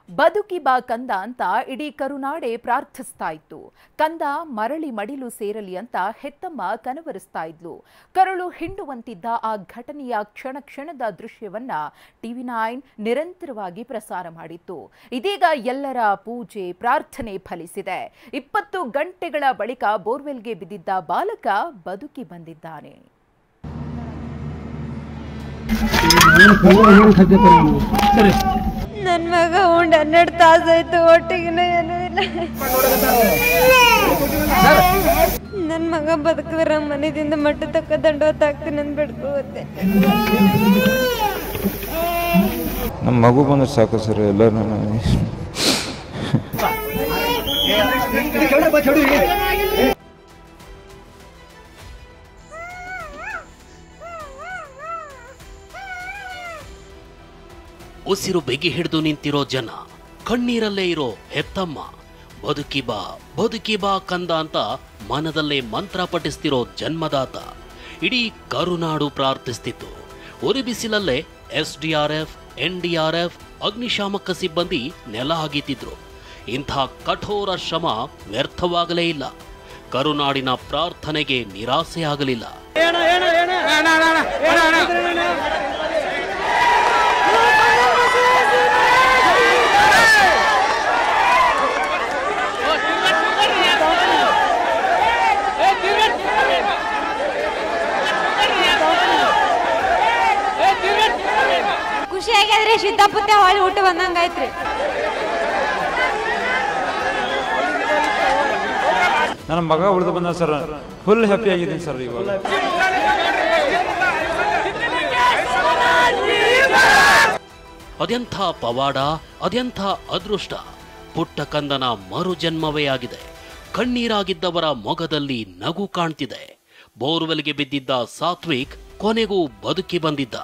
ಬದುಕಿ ಬಾ ಕಂದ ಅಂತ ಇಡೀ ಕರುನಾಡೆ ಪ್ರಾರ್ಥಿಸ್ತಾ ಇತ್ತು. ಕಂದ ಮರಳಿ ಮಡಿಲು ಸೇರಲಿ ಅಂತ ಹೆತ್ತಮ್ಮ ಕನವರಿಸ್ತಾ ಇದ್ಲು. ಕರುಳು ಹಿಂಡುವಂತಿದ್ದ ಆ ಘಟನೆಯ ಕ್ಷಣ ಕ್ಷಣದ ದೃಶ್ಯವನ್ನ TV9 ನಿರಂತರವಾಗಿ ಪ್ರಸಾರ ಮಾಡಿತ್ತು. ಇದೀಗ ಎಲ್ಲರ ಪೂಜೆ ಪ್ರಾರ್ಥನೆ ಫಲಿಸಿದೆ. 20 ಗಂಟೆಗಳ ಬಳಿಕ ಬೋರ್ವೆಲ್ಗೆ ಬಿದ್ದಿದ್ದ ಬಾಲಕ ಬದುಕಿ ಬಂದಿದ್ದಾನೆ. ನನ್ನ ಮಗ ಉಂಡು 12 ತಾಸಾಯ್ತು, ಒಟ್ಟಿಗಿನ ಏನೂ ಇಲ್ಲ. ನನ್ನ ಮಗ ಬದುಕಿದ್ರೆ ಮನೆಯಿಂದ ಮಟ್ಟ ತಕ್ಕ ದಂಡವತ್ತಾಗ್ತೀನಿ ಅಂತ ಬಿಡ್ಕೋತ್ತೆ. ನಮ್ಮ ಮಗು ಬಂದ್ರೆ ಸಾಕು ಸರ್. ಎಲ್ಲ ಉಸಿರು ಬೆಗಿ ಹಿಡಿದು ನಿಂತಿರೋ ಜನ, ಕಣ್ಣೀರಲ್ಲೇ ಇರೋ ಹೆತ್ತಮ್ಮ, ಬದುಕಿ ಬಾ ಕಂದ ಅಂತ ಮನದಲ್ಲೇ ಮಂತ್ರ ಪಠಿಸ್ತಿರೋ ಜನ್ಮದಾತ. ಇಡೀ ಕರುನಾಡು ಪ್ರಾರ್ಥಿಸ್ತಿತ್ತು. ಉರಿ ಬಿಸಿಲಲ್ಲೇ SDRF, NDRF, ಅಗ್ನಿಶಾಮಕ ಸಿಬ್ಬಂದಿ ನೆಲ ಹಾಗಿತಿದ್ರು. ಇಂಥ ಕಠೋರ ಶ್ರಮ ವ್ಯರ್ಥವಾಗಲೇ ಇಲ್ಲ. ಕರುನಾಡಿನ ಪ್ರಾರ್ಥನೆಗೆ ನಿರಾಸೆಯಾಗಲಿಲ್ಲ. ಖುಷಿಯಾಗಿದ್ರೆ ಸಿದ್ದಾಪುತ್ತೆ ಹೊಳಿ ಊಟ ಬಂದಂಗಾಯ್ತ್ರಿ. ನನ್ನ ಮಗ ಉಳಿದು ಬಂದ ಸರ್. ಫುಲ್ ಹ್ಯಾಪಿ ಆಗಿದ್ದೀನಿ ಸರ್. ಇವಾಗ ಅದೆಂಥ ಪವಾಡ, ಅದೆಂಥ ಅದೃಷ್ಟ. ಪುಟ್ಟ ಕಂದನ ಮರು ಜನ್ಮವೇ ಆಗಿದೆ. ಕಣ್ಣೀರಾಗಿದ್ದವರ ಮೊಗದಲ್ಲಿ ನಗು ಕಾಣ್ತಿದೆ. ಬೋರ್ವೆಲ್ಗೆ ಬಿದ್ದಿದ್ದ ಸಾತ್ವಿಕ್ ಕೊನೆಗೂ ಬದುಕಿ ಬಂದಿದ್ದ.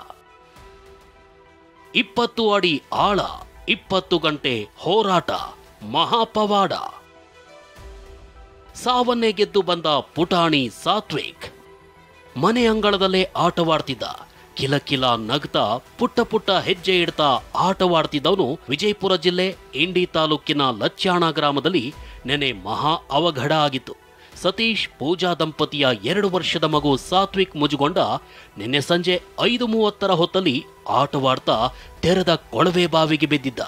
20 ಅಡಿ ಆಳ, 20 ಗಂಟೆ ಹೋರಾಟ, ಮಹಾಪವಾಡ. ಸಾವನ್ನೇ ಗೆದ್ದು ಬಂದ ಪುಟಾಣಿ ಸಾತ್ವಿಕ್ ಮನೆ ಅಂಗಳದಲ್ಲೇ ಆಟವಾಡ್ತಿದ್ದ. ಕಿಲಕಿಲ ನಗ್ತಾ ಪುಟ್ಟ ಹೆಜ್ಜೆ ಇಡ್ತಾ ಆಟವಾಡ್ತಿದ್ದವನು ವಿಜಯಪುರ ಜಿಲ್ಲೆ ಇಂಡಿ ತಾಲೂಕಿನ ಲಚ್ಚಾಣ ಗ್ರಾಮದಲ್ಲಿ ನೆನೆ ಮಹಾ ಅವಘಡ ಆಗಿತ್ತು. ಸತೀಶ್ ಪೂಜಾ ದಂಪತಿಯ 2 ವರ್ಷದ ಮಗು ಸಾತ್ವಿಕ್ ಮುಜುಗೊಂಡ ನಿನ್ನೆ ಸಂಜೆ 5:30 ಹೊತ್ತಲ್ಲಿ ಆಟವಾಡ್ತಾ ತೆರೆದ ಕೊಳವೆ ಬಾವಿಗೆ ಬಿದ್ದಿದ್ದ.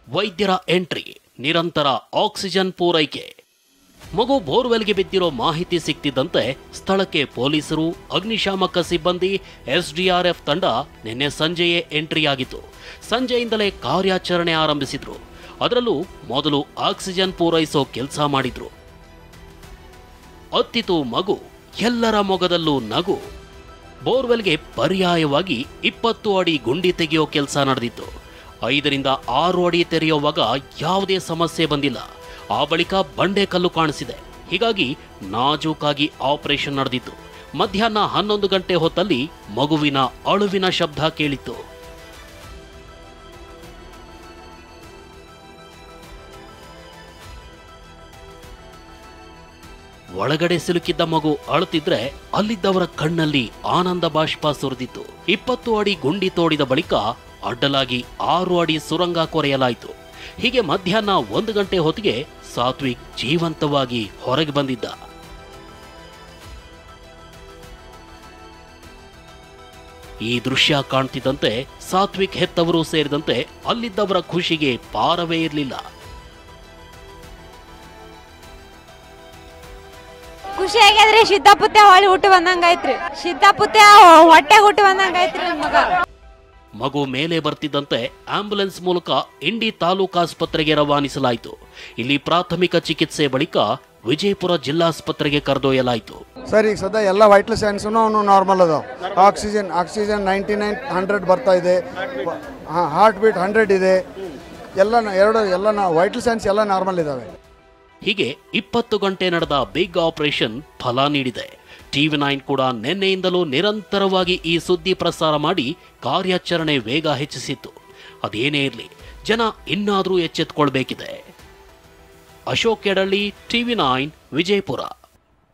ವೈದ್ಯರ ಎಂಟ್ರಿ, ನಿರಂತರ ಆಕ್ಸಿಜನ್ ಪೂರೈಕೆ. ಮಗು ಬೋರ್ವೆಲ್ಗೆ ಬಿದ್ದಿರೋ ಮಾಹಿತಿ ಸಿಕ್ತಿದ್ದಂತೆ ಸ್ಥಳಕ್ಕೆ ಪೊಲೀಸರು, ಅಗ್ನಿಶಾಮಕ ಸಿಬ್ಬಂದಿ, SDRF ತಂಡ ನಿನ್ನೆ ಸಂಜೆಯೇ ಎಂಟ್ರಿಯಾಗಿತ್ತು. ಸಂಜೆಯಿಂದಲೇ ಕಾರ್ಯಾಚರಣೆ ಆರಂಭಿಸಿದ್ರು. ಅದರಲ್ಲೂ ಮೊದಲು ಆಕ್ಸಿಜನ್ ಪೂರೈಸೋ ಕೆಲಸ ಮಾಡಿದ್ರು. ಅತ್ತಿತು ಮಗು, ಎಲ್ಲರ ಮೊಗದಲ್ಲೂ ನಗು. ಬೋರ್ವೆಲ್ಗೆ ಪರ್ಯಾಯವಾಗಿ 20 ಅಡಿ ಗುಂಡಿ ತೆಗೆಯೋ ಕೆಲಸ ನಡೆದಿತ್ತು. 5 ರಿಂದ 6 ಅಡಿ ತೆರೆಯುವಾಗ ಯಾವುದೇ ಸಮಸ್ಯೆ ಬಂದಿಲ್ಲ. ಆ ಬಳಿಕ ಬಂಡೆ ಕಲ್ಲು ಕಾಣಿಸಿದೆ. ಹೀಗಾಗಿ ನಾಜೂಕಾಗಿ ಆಪರೇಷನ್ ನಡೆದಿತ್ತು. ಮಧ್ಯಾಹ್ನ 11 ಗಂಟೆ ಹೊತ್ತಲ್ಲಿ ಮಗುವಿನ ಅಳುವಿನ ಶಬ್ದ ಕೇಳಿತ್ತು. ಒಳಗಡೆ ಸಿಲುಕಿದ್ದ ಮಗು ಅಳುತ್ತಿದ್ರೆ ಅಲ್ಲಿದ್ದವರ ಕಣ್ಣಲ್ಲಿ ಆನಂದ ಬಾಷ್ಪ ಸುರಿದಿತ್ತು. 20 ಅಡಿ ಗುಂಡಿ ತೋಡಿದ ಬಳಿಕ ಅಡ್ಡಲಾಗಿ 6 ಅಡಿ ಸುರಂಗ ಕೊರೆಯಲಾಯಿತು. ಹೀಗೆ ಮಧ್ಯಾಹ್ನ 1 ಗಂಟೆ ಹೊತ್ತಿಗೆ ಸಾತ್ವಿಕ್ ಜೀವಂತವಾಗಿ ಹೊರಗೆ ಬಂದಿದ್ದ. ಈ ದೃಶ್ಯ ಕಾಣ್ತಿದ್ದಂತೆ ಸಾತ್ವಿಕ್ ಹೆತ್ತವರು ಸೇರಿದಂತೆ ಅಲ್ಲಿದ್ದವರ ಖುಷಿಗೆ ಪಾರವೇ ಇರಲಿಲ್ಲ. ಖುಷಿಯಾಗಿದ್ರೆ ಸಿದ್ದಾಪುತ್ತೆ ಹೊಳಿ ಊಟ ಬಂದಂಗಾಯ್ತ್ರಿ. ಸಿದ್ದಾಪುತ್ತೆ ಹೊಟ್ಟೆಗೆ ಊಟ ಬಂದಂಗಾಯ್ತ್ರಿ. ನನ್ನ ಮಗ ಮಗು ಮೇಲೆ ಬರ್ತಿದ್ದಂತೆ ಆಂಬ್ಯುಲೆನ್ಸ್ ಮೂಲಕ ಇಂಡಿ ತಾಲೂಕಾಸ್ಪತ್ರೆಗೆ ರವಾನಿಸಲಾಯಿತು. ಇಲ್ಲಿ ಪ್ರಾಥಮಿಕ ಚಿಕಿತ್ಸೆ ಬಳಿಕ ವಿಜಯಪುರ ಜಿಲ್ಲಾಸ್ಪತ್ರೆಗೆ ಕರೆದೊಯ್ಯಲಾಯಿತು. ಸರ್, ಈಗ ಸದ್ಯ ಎಲ್ಲ ವೈಟಲ್ ಸೈನ್ಸ್ ನಾರ್ಮಲ್ ಅದಾವ. ಆಕ್ಸಿಜನ್ 99-100 ಬರ್ತಾ ಇದೆ. ಹಾರ್ಟ್ ಬೀಟ್ 100 ಇದೆ. ಎಲ್ಲ ವೈಟಲ್ ಸೈನ್ಸ್ ಎಲ್ಲ ನಾರ್ಮಲ್ ಇದಾವೆ. ಹೀಗೆ 20 ಗಂಟೆ ನಡೆದ ಬಿಗ್ ಆಪರೇಷನ್ ಫಲ ನೀಡಿದೆ. TV9 ಕೂಡ ನಿನ್ನೆಯಿಂದಲೂ ನಿರಂತರವಾಗಿ ಈ ಸುದ್ದಿ ಪ್ರಸಾರ ಮಾಡಿ ಕಾರ್ಯಾಚರಣೆ ವೇಗ ಹೆಚ್ಚಿಸಿತ್ತು. ಅದೇನೇ ಇರಲಿ, ಜನ ಇನ್ನಾದರೂ ಎಚ್ಚೆತ್ತುಕೊಳ್ಬೇಕಿದೆ. ಅಶೋಕ್ ಕೆಡಳ್ಳಿ, TV9 ವಿಜಯಪುರ.